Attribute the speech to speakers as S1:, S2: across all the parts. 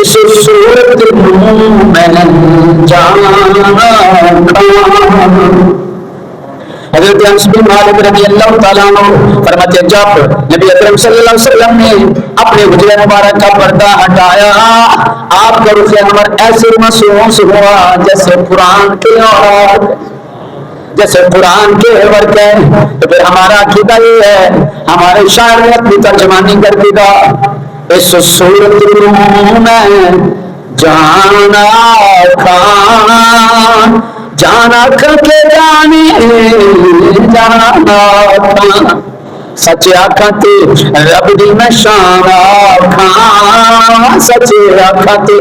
S1: اس صورت میں جانا کھا۔ حضرت انس بن مالک رضی اللہ تعالیٰ عنہ فرماتے ہیں جب نبی اکرم صلی اللہ علیہ وسلم نے اپنے حجرہ مبارک کا پردہ ہٹایا آپ کا رخ انور ایسے مسوس ہوا جیسے قرآن کے اور جیسے قرآن کے ورق ہے۔ تو پھر ہمارا عقیدہ یہ ہے، ہمارے شاعر نے اپنی ترجمانی کر دی گا اس صورت میں جانا کھا، جانا کر کے جانے جانا کھا، سچے آنکھاں تے رب دی میں شان آکھاں، سچے آنکھاں تے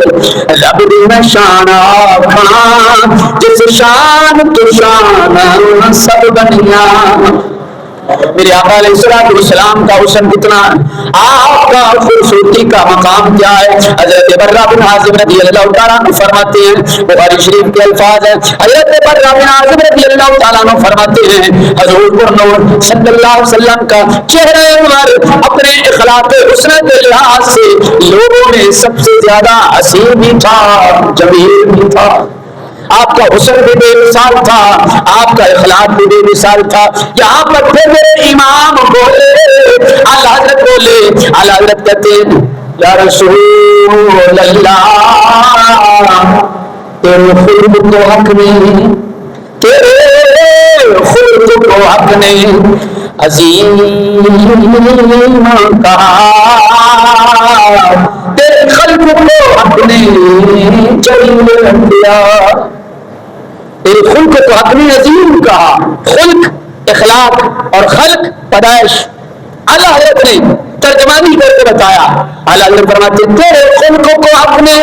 S1: رب دی میں شان آکھاں، جس شان تو شان سب بنیاں۔ میرے آقا علیہ الصلوۃ والسلام کا حسن کتنا، آپ کا خوبصورتی کا مقام کیا ہے۔ حضرت برہ بن عازب رضی اللہ تعالیٰ عنہ فرماتے ہیں، بخاری شریف کے الفاظ ہیں، حضرت برہ بن عازب رضی اللہ تعالیٰ عنہ فرماتے ہیں حضور پر نور صلی اللہ علیہ وسلم کا چہرہ انور اپنے اخلاق حسن کے لحاظ سے لوگوں میں سب سے زیادہ حسین بھی تھا، جمیل بھی تھا۔ آپ کا حسن بھی بے مثال تھا، آپ کا اخلاق بھی بے مثال تھا۔ یہاں پر پھر میرے امام بولے، اعلیٰ حضرت بولے، اعلیٰ حضرت کہتے ہیں یا رسول اللہ تیرے خلق کو حق نے، تیرے خلق کو حق نے عظیم کہا، تیرے خلق کو حق نے جلیل کیا، تیرے خلق کو حق نے عظیم کہا۔ خلق اخلاق اور خلق پیدائش، اعلیٰ حضرت نے ترجمانی کر کے بتایا۔ اعلیٰ حضرت فرماتے تیرے خلق کو حق نے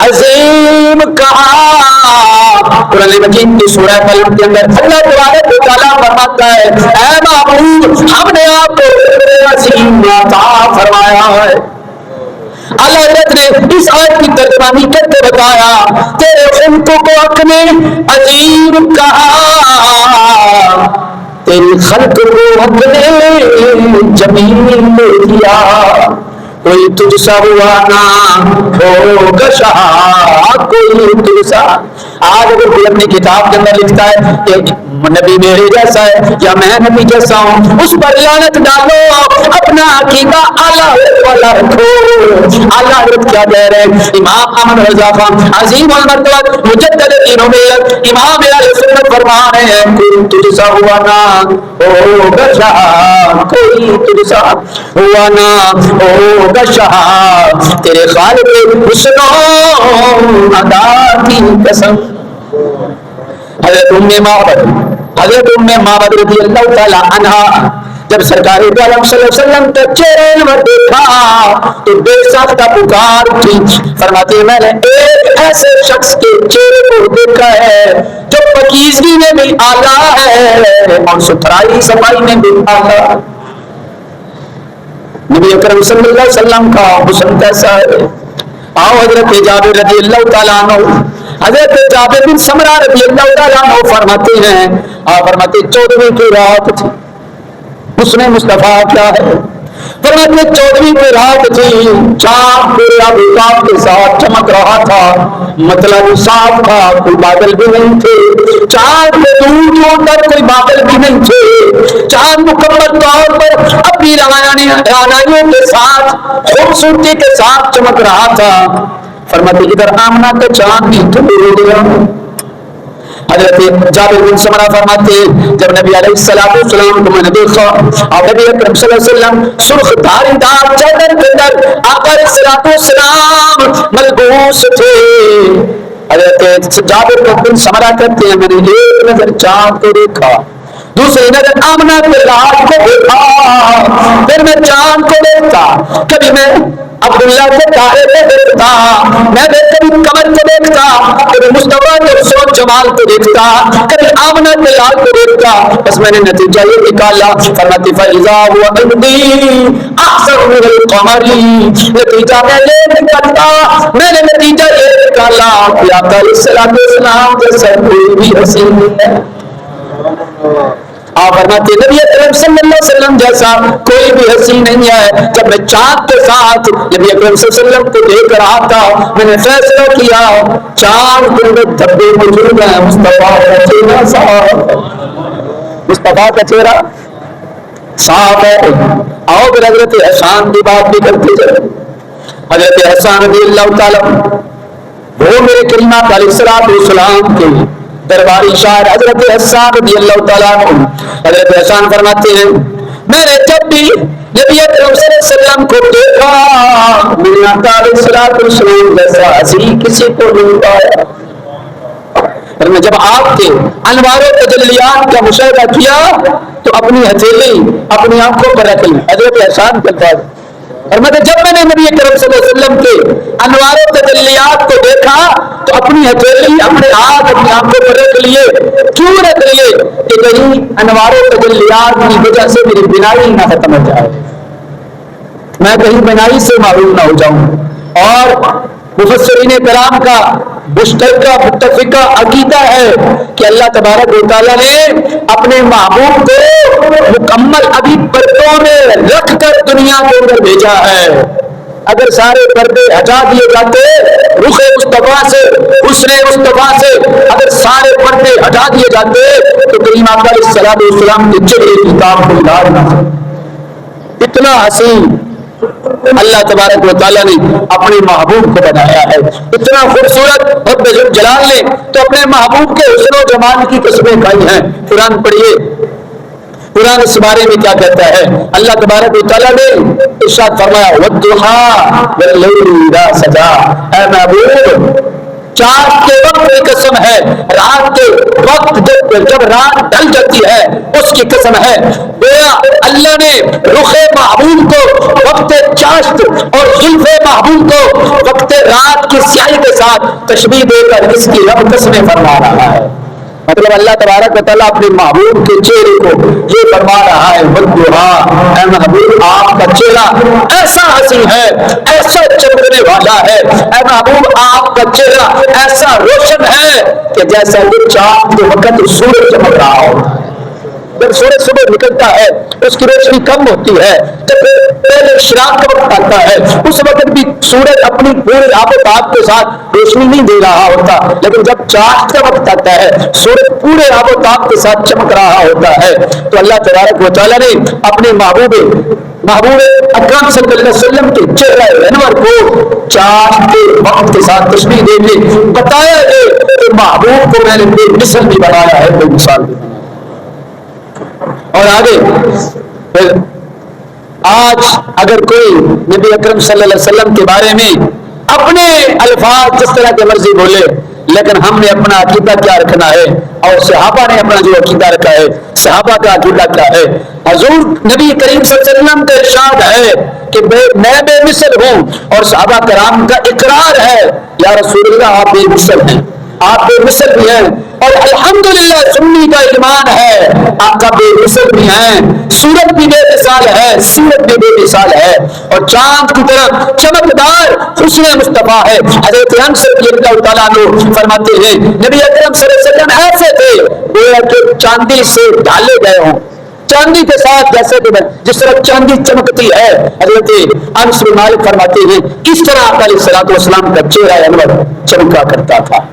S1: عظیم کہا۔ قرآن مجید کی سورہ قلم کے اندر اللہ تبارک و تعالیٰ فرماتا ہے اے معبود ہم نے آپ کو عظیم عطا فرمایا ہے۔ اللہ حضرت نے اس آیت کی ترجمانی کر کے بتایا تیرے خلق کو حق نے عظیم کہا، تیری خلق کو حق نے جمیل کیا، کوئی تجھ سا ہوا نہ ہوگا شاہ، کوئی تجھ سا۔ آج اگر کوئی اپنی کتاب کے اندر لکھتا ہے کہ نبی میرے جیسا ہے یا میں نبی جیسا ہوں، اس پر لعنت ڈالو، اپنا عقیدہ اعلیٰ والا رکھو۔ اعلیٰ حضرت کیا کہہ رہے ہیں؟ امام احمد رضا خان عظیم المرتبہ مجدد دین و ملت امام اہل سنت فرما رہے ہیں کوئی تجھ سا ہوا نہ ہوگا شاہ، کوئی تجھ سا ہوا نہ ہوگا شاہ، تیرے خالق حسن و ادا کی قسم۔ حضرت ام معبد رضی اللہ تعالی عنہا جب سرکار دو عالم صلی اللہ علیہ وسلم کا چہرہ انور دیکھا تو بے ساختہ پکار کی، فرماتی میں نے ایک ایسے شخص کے چہرے کو دیکھا ہے جو پاکیزگی میں بھی اعلیٰ ہے اور ستھرائی صفائی میں بھی اعلیٰ۔ نبی اکرم صلی اللہ علیہ وسلم کا حسن کیسا ہے؟ آؤ حضرت جابر رضی اللہ تعالیٰ عنہ، حضرت جابر بن سمرہ رضی اللہ تعالیٰ عنہ فرماتے ہیں، آپ فرماتے 14ویں کی رات تھی، حسن مصطفیٰ کیا ہے؟ فرماتے 14ویں کی رات تھی، چاند پورے آفتاب کے ساتھ چمک رہا تھا، مطلب صاف تھا، کوئی بادل بھی نہیں تھے، چاند میں دور دور تک کوئی بادل بھی نہیں تھے، چاند مکمل طور پر اپنی رعنائیوں کے ساتھ خوبصورتی کے ساتھ چمک رہا تھا۔ فرماتے ادھر آمنہ کا چاند بھی طلوع ہو گیا۔ حضرت جابر بن سمرہ فرماتے جب نبی علیہ السلام کو میں نے دیکھا اور نبی اکرم صلی اللہ علیہ وسلم سرخ دھاری دار چادر کے اندر آقا علیہ السلام ملبوس تھے۔ حضرت جابر بن سمرہ کہتے ہیں میں نے ایک نظر چاند کو دیکھا، دوسری نظر آمنہ کے لال کو دیکھا، پھر میں چاند کو دیکھتا، کبھی میں عبداللہ کے تارے کو دیکھتا، میں کبھی قمر کو دیکھتا، کبھی مصطفیٰ کے حسن جمال کو دیکھتا، کبھی آمنہ کے لال کو دیکھتا، بس میں نے نتیجہ یہ نکالا فرماتی فَإِذَا هُوَ عِنْدِي أَحْسَنُ مِنَ الْقَمَرِ، نتیجہ میں یہ نکالتا، میں نے نتیجہ یہ نکالا کہ آقا علیہ السلام جیسا کوئی بھی حسین نہیں ہے۔ آپ فرماتے ہیں نبی اکرم صلی اللہ علیہ وسلم جیسا کوئی بھی حسین نہیں ہے. جب میں چاند کے ساتھ نبی اکرم صلی اللہ علیہ وسلم کو لے کر آتا میں نے فیصلہ کیا چاند کے اندر دھبے موجود ہیں, مصطفیٰ کا چہرہ صاف, مصطفیٰ کا چہرہ صاف ہے. آؤ پھر حضرت حسان کی بات بھی کرتے جائیں. حضرت حسان رضی اللہ تعالیٰ وہ میرے کریمہ علیہ السلام کے درباری شاعر حضرت حسان رضی اللہ تعالیٰ عنہ. حضرت حسان فرماتے ہیں میں نے جب بھی نبی اکرم صلی اللہ علیہ وسلم کو دیکھا میرے آقا علیہ السلام جیسا حسین کسی کو نہیں پایا. اور میں جب آپ کے انوار و تجلیات کا مشاہدہ کیا تو اپنی ہتھیلی اپنی آنکھوں پر رکھ لی. حضرت حسان کے الفاظ. اور میں جب میں نے نبی کریم صلی اللہ علیہ وسلم کے انوار و تجلیات کو دیکھا تو اپنی ہتھیلی اپنے ہاتھ اپنی آنکھوں پر رکھ لیے. کیوں رکھ لیے کہ کہیں انوار و تجلیات کی وجہ سے میری بینائی نہ ختم ہو جائے, میں کہیں بینائی سے معروف نہ ہو جاؤں. اور مفسرین کرام کا مشترکہ متفقہ عقیدہ ہے کہ اللہ تبارک و تعالیٰ نے اپنے محبوب کو مکمل ابھی پردوں میں رکھ کر دنیا کے اندر بھیجا ہے. اگر سارے پردے ہٹا دیے جاتے رخ مصطفیٰ سے حسن مصطفیٰ سے اگر سارے پردے ہٹا دیے جاتے تو کریم آقا علیہ السلام کے چہرے کی کام کو یاد نہ. اتنا حسین اللہ تبارک و تعالیٰ نے اپنے محبوب کو بنایا ہے. اتنا خوبصورت رب جلال نے تو اپنے محبوب کے حسن و جمال کی قسمیں کھائی ہیں. قرآن پڑھیے, قرآن اس بارے میں کیا کہتا ہے. اللہ تبارک و تعالیٰ نے ارشاد فرمایا والضحیٰ واللیل اذا سجا, اے محبوب چاند کے وقت کی قسم ہے, رات کے وقت جب رات ڈھل جاتی ہے اس کی قسم ہے. گویا اللہ نے رخ محبوب کو وقت چاشت اور زلف محبوب کو وقت رات کی سیاہی کے ساتھ تشبیہ دے کر اس کی رب قسمیں فرما رہا ہے. مطلب اللہ تبارک و تعالیٰ اپنے محبوب کے چہرے کو یہ فرما رہا ہے والضحیٰ, اے محبوب آپ کا چہرہ ایسا حسین ہے, ایسا چمکنے والا ہے. اے محبوب آپ کا چہرہ ایسا روشن ہے کہ جیسا کہ چاند کے وقت سورج چمک رہا ہو. جب سورج صبح نکلتا ہے اس کی روشنی کم ہوتی ہے, جب پہلے اشراق کا وقت آتا ہے اس وقت بھی سورج اپنی پورے آب و تاب کے ساتھ روشنی نہیں دے رہا ہوتا, لیکن جب چاند کا وقت آتا ہے سورج پورے آب و تاب کے ساتھ چمک رہا ہوتا ہے. تو اللہ تبارک و تعالیٰ نے اپنے محبوب اکرم صلی اللہ علیہ وسلم کے چہرہ انور کو چاند کے وقت کے ساتھ تشبیہ دے کے بتایا ہے کہ محبوب کو میں نے بے مثل بھی بنایا ہے, بے مثال بھی. اور آگے آج اگر کوئی نبی اکرم صلی اللہ علیہ وسلم کے بارے میں اپنے الفاظ جس طرح کے مرضی بولے, لیکن ہم نے اپنا عقیدہ کیا رکھنا ہے اور صحابہ نے اپنا جو عقیدہ رکھا ہے, صحابہ کا عقیدہ کیا ہے. حضور نبی کریم صلی اللہ علیہ وسلم کا ارشاد ہے کہ میں بے مثل ہوں, اور صحابہ کرام کا اقرار ہے یا رسول اللہ آپ بے مثل ہیں, آپ بے مثل بھی ہیں. اور الحمدللہ سنی کا ایمان ہے آپ کا بے مثل بھی ہیں, سورج بھی بے مثال ہے, سورج بھی بے مثال ہے, اور چاند کی طرف چمکدار حسن مصطفیٰ ہے. حضرت انس رضی اللہ تعالیٰ عنہ فرماتے ہیں نبی اکرم صلی اللہ علیہ وسلم ایسے تھے گویا کہ چاندی سے ڈالے گئے ہوں, چاندی کے ساتھ جیسے کہ جس طرح چاندی چمکتی ہے. حضرت انس بن مالک فرماتے ہیں کس طرح آقا علیہ الصلوۃ والسلام کا چہرہ انور چمکا کرتا تھا.